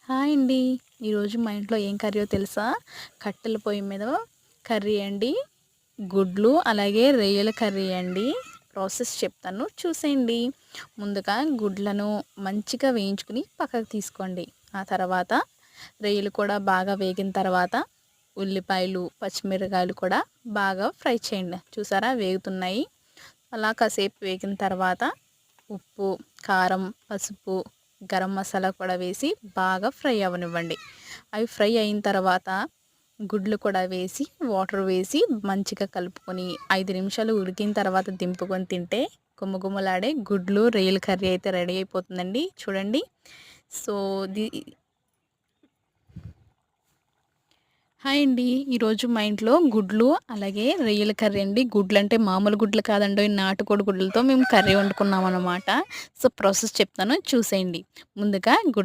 Hi అండి. ఈరోజు మా ఇంట్లో ఏం కర్రీయో తెలుసా? కట్టెల పొయ్యి మీద కర్రీ అండి. గుడ్లు అలాగే రొయ్యల కర్రీ అండి. ప్రాసెస్ చెప్తాను చూసేయండి. ముందుగా గుడ్లను మంచిగా వేయించుకుని పక్కకు తీసుకోండి. ఆ తర్వాత రొయ్యలు కూడా బాగా వేగిన తర్వాత ఉల్లిపాయలు, పచ్చిమిరపకాయలు కూడా బాగా ఫ్రై చేయండి. చూసారా వేగుతున్నాయి. అలా కాసేపు వేగిన తర్వాత ఉప్పు, కారం, పసుపు, గరం మసాలా కూడా వేసి బాగా ఫ్రై అవ్వనివ్వండి. అవి ఫ్రై అయిన తర్వాత గుడ్లు కూడా వేసి వాటర్ వేసి మంచిగా కలుపుకొని 5 నిమిషాలు ఉడికిన తర్వాత దింపుకొని తింటే గుమగుమలాడే గుడ్లు రొయ్యల కర్రీ అయితే రెడీ అయిపోతుందండి. చూడండి. సో ది హాయ్ అండి. ఈరోజు మా ఇంట్లో గుడ్లు అలాగే రొయ్యల కర్రీ అండి. గుడ్లు అంటే మామూలు గుడ్లు కాదండోయ్, నాటుకోడి గుడ్లతో మేము కర్రీ వండుకున్నామన్నమాట. సో ప్రాసెస్ చెప్తాను చూసేయండి. ముందుగా గుడ్లు